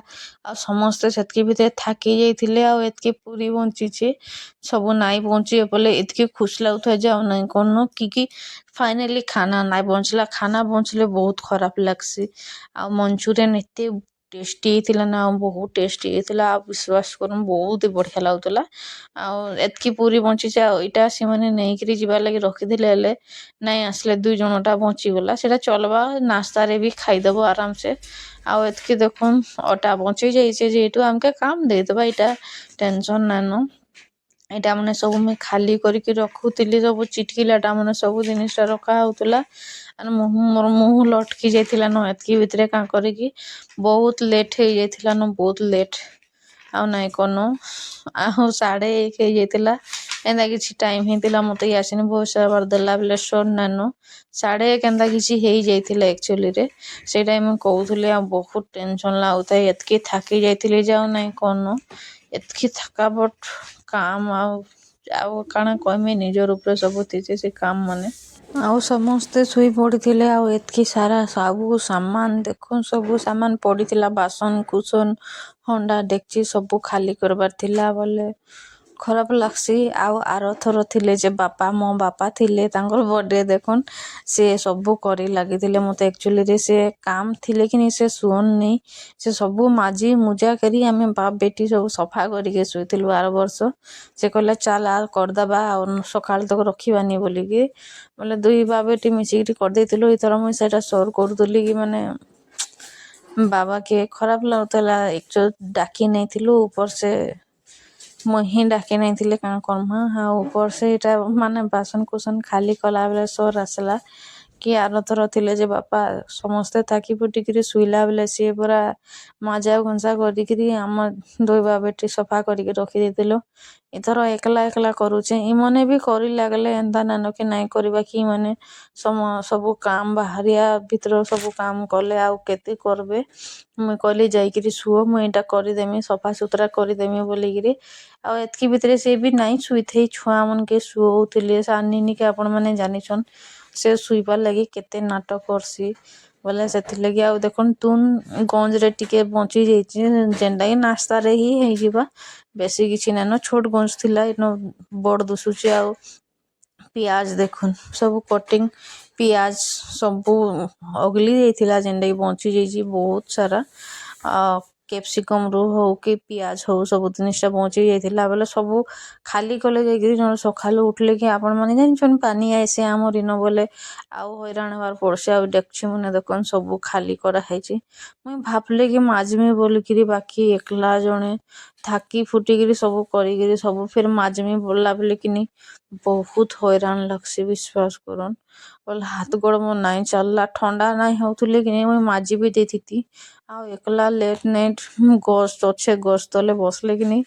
ଆଉ ସମସ୍ତେ ସେତ୍କି ଭିତରେ ଥାକି ଯାଇଥିଲେ। ଆଉ ଏତ୍କି ପୁରୀ ବଞ୍ଚିଛେ, ସବୁ ନାଇଁ ବଞ୍ଚି ବୋଲେ ଏତ୍କି ଖୁସ୍ ଲାଗୁଥାଏ ଯେ ଆଉ ନାଇଁ କନ କି ଫାଇନାଲି ଖାନା ନାଇଁ ବଞ୍ଚ୍ଲା। ଖାନା ବଞ୍ଚ୍ଲେ ବହୁତ୍ ଖରାପ୍ ଲାଗ୍ସି। ଆଉ ମଞ୍ଚୁରିଆନ୍ ଏତେ ଟେଷ୍ଟି ହେଇଥିଲା ନା, ବହୁତ୍ ଟେଷ୍ଟି ହେଇଥିଲା। ଆଉ ବିଶ୍ୱାସ୍ କରୁନ୍ ବହୁତ୍ ବଢ଼ିଆ ଲାଗୁଥିଲା। ଆଉ ଏତ୍କି ପୁରୀ ବଞ୍ଚିଛେ। ଆଉ ଇଟା ସେମାନେ ନେଇକିରି ଯିବାର୍ ଲାଗି ରଖିଥିଲେ, ହେଲେ ନାଇଁ ଆସ୍ଲେ 2 ଜଣଟା ବଞ୍ଚିଗଲା। ସେଟା ଚଲ୍ବା, ନାସ୍ତାରେ ବି ଖାଇଦବ ଆରାମ୍ସେ। ଆଉ ଏତ୍କି ଦେଖୁନ୍ ଅଟା ବଞ୍ଚି ଯାଇଛେ ଯେହେତୁ ଆମ୍କେ କାମ୍ ଦେଇଦବା, ଇଟା ଟେନ୍ସନ୍ ନାଇଁନ। ଇଟା ମାନେ ସବୁ ମୁଇଁ ଖାଲି କରିକି ରଖୁଥିଲି, ସବୁ ଚିଟ୍କିଲାଟା ମାନେ ସବୁ ଜିନିଷ୍ଟା ରଖା ହଉଥିଲା। ଆର୍ ମୋର୍ ମୁହଁ ଲଟ୍କି ଯାଇଥିଲା ନ ଏତ୍କି ଭିତରେ କାଁ କରିକି। ବହୁତ୍ ଲେଟ୍ ହେଇଯାଇଥିଲା ନ, ବହୁତ୍ ଲେଟ୍। ଆଉ ନାଇଁ କନ, ଆଉ 1:30 ହେଇଯାଇଥିଲା। ଏନ୍ତା କିଛି ଟାଇମ୍ ହେଇଥିଲା, ମତେ ୟାସିନି ଭଏସ୍ ଓଭର୍ ଦେଲା ବେଲେ ସୋର୍ ନାଇଁନ। 1:30 ଏନ୍ତା କିଛି ହେଇଯାଇଥିଲା ଏକ୍ଚୁଲିରେ। ସେଇଟା ମୁଇଁ କହୁଥିଲି। ଆଉ ବହୁତ୍ ଟେନ୍ସନ୍ ଲାଗୁଥାଏ, ଏତ୍କି ଥାକି ଯାଇଥିଲି ଯେ ଆଉ ନାଇଁ କନ। ଏତ୍କି ଥକାବଟ୍ କାମ୍ ଆଉ କାଣା କହେମି, ନିଜର୍ ଉପରେ ସବୁ ଥିସି ସେ କାମ୍ ମାନେ। ଆଉ ସମସ୍ତେ ଶୋଇ ପଡ଼ିଥିଲେ। ଆଉ ଏତ୍କି ସାରା ସବୁ ସାମାନ୍ ଦେଖୁନ୍, ସବୁ ସାମାନ୍ ପଡ଼ିଥିଲା। ବାସନ୍ କୁସନ୍, ହଣ୍ଡା ଡେକ୍ଚି ସବୁ ଖାଲି କରବାର୍ ଥିଲା ବୋଲେ ଖରାପ୍ ଲାଗ୍ସି। ଆଉ ଆରଥର ଥିଲେ ଯେ ମୋ ବାପା ଥିଲେ, ତାଙ୍କର ବର୍ଥଡେ ଦେଖୁନ୍ ସେ ସବୁ କରି ଲାଗିଥିଲେ ମତେ। ଏକ୍ଚୁଲିରେ ସେ କାମ୍ ଥିଲେ କିନି ସେ ଶୁଅନ୍ନି। ସେ ସବୁ ମାଜି ମୁଜା କରି ଆମେ ବାପ୍ ବେଟି ସବୁ ସଫା କରିକି ଶୋଇଥିଲୁ ଆର ବର୍ଷ। ସେ କହିଲେ ଚାଲ୍ ଆଉ କରିଦେବା, ଆଉ ସକାଳ ତକ୍ ରଖିବାନି ବୋଲିକି। ବୋଲେ 2 ବାପ୍ ବେଟି ମିଶିକିରି କରିଦେଇଥିଲୁ। ଇଥର ମୁଇଁ ସେଟା ସୋର୍ କରୁଥିଲି କି ମାନେ ବାବାକେ ଖରାପ୍ ଲାଗୁଥିଲା। ଏକ୍ଚୁଆଲି ଡାକି ନେଇଥିଲୁ, ଉପର୍ ସେ ମୁଇଁ ହିଁ ଡାକି ନେଇଥିଲି, କାଣା କର୍ମା। ଆଉ ଉପର୍ ସେ ଇଟା ମାନେ ବାସନ୍ କୁସନ୍ ଖାଲି କଲା ବେଲେ ସୋର୍ ଆସ୍ଲା କି ଆରଥର ଥିଲେ ଯେ ବାପା ସମସ୍ତେ ଥାକି ଫୁଟିକିରି ଶୋଇଲା ବେଲେ ସିଏ ପୁରା মাজା ଘଂସା କରିକିରି ଆମ ଧୋଇବା ବେଟି ସଫା କରିକି ରଖିଦେଇଥିଲୁ। ଏଥର ଏକଲା ଏକଲା କରୁଛେ। ଇମାନେ ବି କରି ଲାଗଲେ ଏନ୍ତା ନାନ କି ନାଇଁ କରିବା କି ଇମାନେ ସବୁ କାମ ବାହାରିଆ ଭିତର ସବୁ କାମ କଲେ ଆଉ କେତେ କରବେ। ମୁଇଁ କହିଲି ଯାଇକିରି ଶୁଅ, ମୁଇଁ ଏଇଟା କରିଦେମି, ସଫା ସୁତରା କରିଦେମି ବୋଲିକିରି। ଆଉ ଏତ୍କି ଭିତରେ ସେ ବି ନାଇଁ ଶୁଇଥେଇ, ଛୁଆ ମନକେ ଶୁଅଉଥିଲେ। ସାନିନିକେ ଆପଣ ମାନେ ଜାନିଛନ୍ ସେ ଶୁଇବାର୍ ଲାଗି କେତେ ନାଟକ କରସି ବୋଲେ ସେଥିଲାଗି। ଆଉ ଦେଖୁନ୍ ତୁନ୍ ଗଞ୍ଜରେ ଟିକେ ବଞ୍ଚି ଯାଇଛେ, ଯେନ୍ଟାକି ନାସ୍ତାରେ ହିଁ ହେଇଯିବା, ବେଶୀ କିଛି ନାଇଁନ। ଛୋଟ ଗଞ୍ଜ ଥିଲା, ଇନ ବଡ଼ ଦୁସୁଛେ। ଆଉ ପିଆଜ ଦେଖୁନ୍ ସବୁ କଟିଂ ପିଆଜ ସବୁ ଅଗଲି ଯାଇଥିଲା, ଯେନ୍ଟାକି ବଞ୍ଚି ଯାଇଛି ବହୁତ ସାରା। କ୍ୟାପ୍ସିକମ୍ ରୁ ହଉ କି ପିଆଜ ହଉ, ସବୁ ଜିନିଷଟା ବଞ୍ଚି ଯାଇଥିଲା ବେଲେ ସବୁ ଖାଲି କଲେ ଯାଇକିରି ଜଣେ ସକାଳୁ ଉଠିଲେ କି ଆପଣ ମାନେ ଜାଣିଛନ୍ ପାନି ଆଇସେ ଆମର୍ ଇନ ବୋଲେ ଆଉ ହଇରାଣ ହବାର ପଡ଼ସି। ଆଉ ଡେକଚି ମାନେ ଦେଖୁନ୍ ସବୁ ଖାଲି କରାହେଇଛି। ମୁଇଁ ଭାବଲି କି ମାଜମି ବୋଲିକିରି, ବାକି ଏକଲା ଜଣେ ଥାକି ଫୁଟିକିରି ସବୁ କରିକିରି ସବୁ ଫିର୍ ମାଜମି ବୋଲଲା ବୋଲିକିନି ବହୁତ ହଇରାଣ ଲାଗ୍ସି, ବିଶ୍ୱାସ କରୁନ୍। ବୋଲେ ହାତ ଗୋଡ଼ ମୋର ନାଇଁ ଚାଲଲା, ଥଣ୍ଡା ନାଇଁ ହଉଥିଲେ କି ମୁଇଁ ମାଜି ବି ଦେଇଥିତି। ଆଉ ଏକଲା ଲେଟ୍ ନାଇଟ୍ ଗଛ ଅଛେ, ଗଛ ତଲେ ବସଲେ କି ନି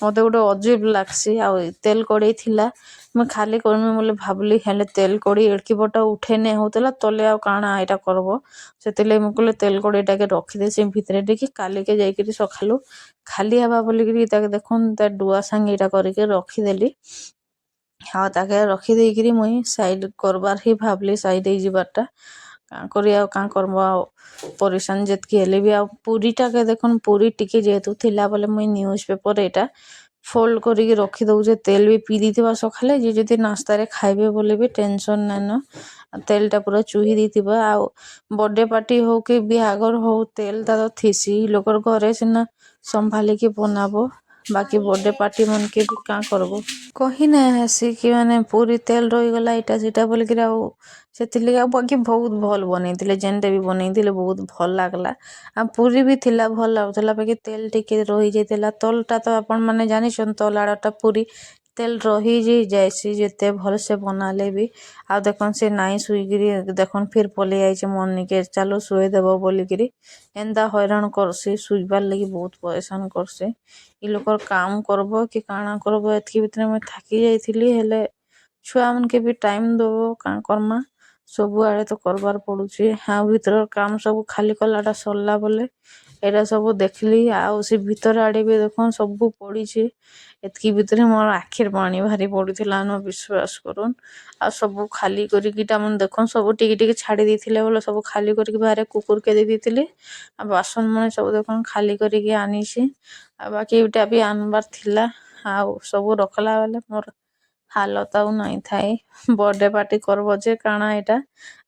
ମତେ ଗୋଟେ ଅଜୀବ ଲାଗ୍ସି। ଆଉ ତେଲ କଡ଼େଇ ଥିଲା, ମୁଇଁ ଖାଲି କରମି ବୋଲି ଭାବଲି, ହେଲେ ତେଲ କଡ଼େଇ ଏଡ଼କି ବଟା ଉଠେ ନାଇଁ ହଉଥିଲା ତଲେ। ଆଉ କାଣା ଏଇଟା କରବ, ସେଥିଲାଗି ମୁଇଁ କହିଲି ତେଲ କଡ଼େଇଟାକେ ରଖିଦେସି ଭିତରେ ଟିକେ, କାଲିକେ ଯାଇକିରି ସଖାଲୁ ଖାଲି ହେବା ବୋଲିକିରି ତାକେ ଦେଖୁନ୍ ତା ଡୁଆ ସାଙ୍ଗେ ଏଇଟା କରିକି ରଖିଦେଲି। ଆଉ ତାକେ ରଖିଦେଇକିରି ମୁଇଁ ସାଇଡ୍ କରବାର୍ ହିଁ ଭାବଲି, ସାଇଡ୍ ହେଇଯିବାରଟା। କାଁ କରି ଆଉ କାଁ କରବ, ଆଉ ପରିଶାନ ଯେତ୍କି ହେଲେ ବି। ଆଉ ପୁରୀଟାକେ ଦେଖୁନ୍, ପୁରୀ ଟିକେ ଯେହେତୁ ଥିଲା ବୋଲେ ମୁଇଁ ନ୍ୟୁଜ୍ ପେପର ଏଇଟା ଫୋଲ୍ଡ କରିକି ରଖି ଦଉଛେ। ତେଲ ବି ପିଇ ଦେଇଥିବା ସଖାଲେ, ଯେ ଯଦି ନାସ୍ତାରେ ଖାଇବେ ବୋଲେ ବି ଟେନସନ୍ ନାଇଁନ। ତେଲଟା ପୁରା ଚୁହି ଦେଇଥିବା। ଆଉ ବର୍ଥଡେ ପାର୍ଟି ହଉ କି ବିହାଘର ହଉ, ତେଲଟା ତ ଥିସି। ଲୋକର ଘରେ ସିନା ସମ୍ଭାଳିକି ବନାବ, ବାକି ବର୍ଥଡେ ପାର୍ଟି ମନକେ ବି କାଁ କରବ। କହି ନାଇଁ ହେସି କି ମାନେ ପୁରୀ ତେଲ ରହିଗଲା ଏଇଟା ସେଟା ବୋଲିକିରି। ଆଉ ସେଥିଲାଗି ଆଉ ବାକି ବହୁତ ଭଲ ବନେଇଥିଲେ, ଯେନ୍ଟା ବି ବନେଇଥିଲେ ବହୁତ ଭଲ ଲାଗଲା। ଆଉ ପୁରୀ ବି ଥିଲା, ଭଲ ଲାଗୁଥିଲା, ବାକି ତେଲ ଟିକେ ରହିଯାଇଥିଲା। ତଲଟା ତ ଆପଣ ମାନେ ଜାଣିଛନ୍, ତଲ ଆଡ଼ଟା ପୁରୀ ତେଲ ରହି ଯାଏସି ଯେତେ ଭଲସେ ବନାଲେ ବି। ଆଉ ଦେଖୁନ୍ ସେ ନାଇଁ ଶୁଇକିରି ଦେଖୁନ୍ ଫିର୍ ପଲେଇ ଆଇଛେ ମର୍ନିକେ, ଚାଲ ଶୁଏଇଦେବ ବୋଲିକିରି। ଏନ୍ତା ହଇରାଣ କରସି, ଶୁଇବାର୍ ଲାଗି ବହୁତ ପରେଶାନ କରସି। ଇ ଲୋକର କାମ କରବ କି କାଣା କରବ, ଏତ୍କି ଭିତରେ ମୁଇଁ ଥାକି ଯାଇଥିଲି। ହେଲେ ଛୁଆ ମାନକେ ବି ଟାଇମ୍ ଦବ, କାଁ କର୍ମା, ସବୁଆଡ଼େ ତ କରବାର୍ ପଡ଼ୁଛି। ଆଉ ଭିତରର କାମ ସବୁ ଖାଲି କଲାଟା ସରଲା ବୋଲେ ଏଇଟା ସବୁ ଦେଖିଲି। ଆଉ ସେ ଭିତର ଆଡ଼େ ବି ଦେଖୁନ୍ ସବୁ ପଡ଼ିଛି। ଏତ୍କି ଭିତରେ ମୋର ଆଖିରେ ପାଣି ବାହାରି ପଡ଼ୁଥିଲା ନ, ବିଶ୍ୱାସ କରୁନ୍। ଆଉ ସବୁ ଖାଲି କରିକି ଟା ମାନେ ଦେଖୁନ୍ ସବୁ ଟିକେ ଟିକେ ଛାଡ଼ି ଦେଇଥିଲେ ବୋଲେ ସବୁ ଖାଲି କରିକି ବାହାରେ କୁକୁରକେ ଦେଇ ଦେଇଥିଲି। ଆଉ ବାସନ ମାନେ ସବୁ ଦେଖୁନ୍ ଖାଲି କରିକି ଆନିଛି। ଆଉ ବାକି ଏଇଟା ବି ଆନବାର୍ ଥିଲା। ଆଉ ସବୁ ରଖଲା ବେଲେ ମୋର ହାଲତ ଆଉ ନାଇଁ ଥାଏ। ବର୍ଥଡେ ପାର୍ଟି କରବ ଯେ କାଣା ଏଇଟା,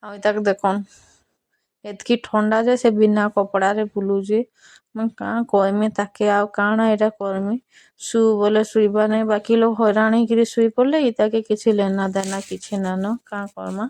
ଆଉ ଏତାକୁ ଦେଖୁନ୍ ଏତ୍କି ଥଣ୍ଡା ଯେ ସେ ବିନା କପଡ଼ାରେ ବୁଲୁଛି। ମୁଇଁ କାଁ କହମି ତାକେ, ଆଉ କାଣା ଏଇଟା କରମି। ଶୁ ବୋଲେ ଶୁଇବା ନାଇଁ, ବାକି ଲୋକ ହଇରାଣ ହେଇକିରି ଶୁଇ ପଡ଼ଲେ, ଇତାକେ କିଛି ଲେନା ଦେନା କିଛି ନାଇନ, କାଁ କର୍ମା।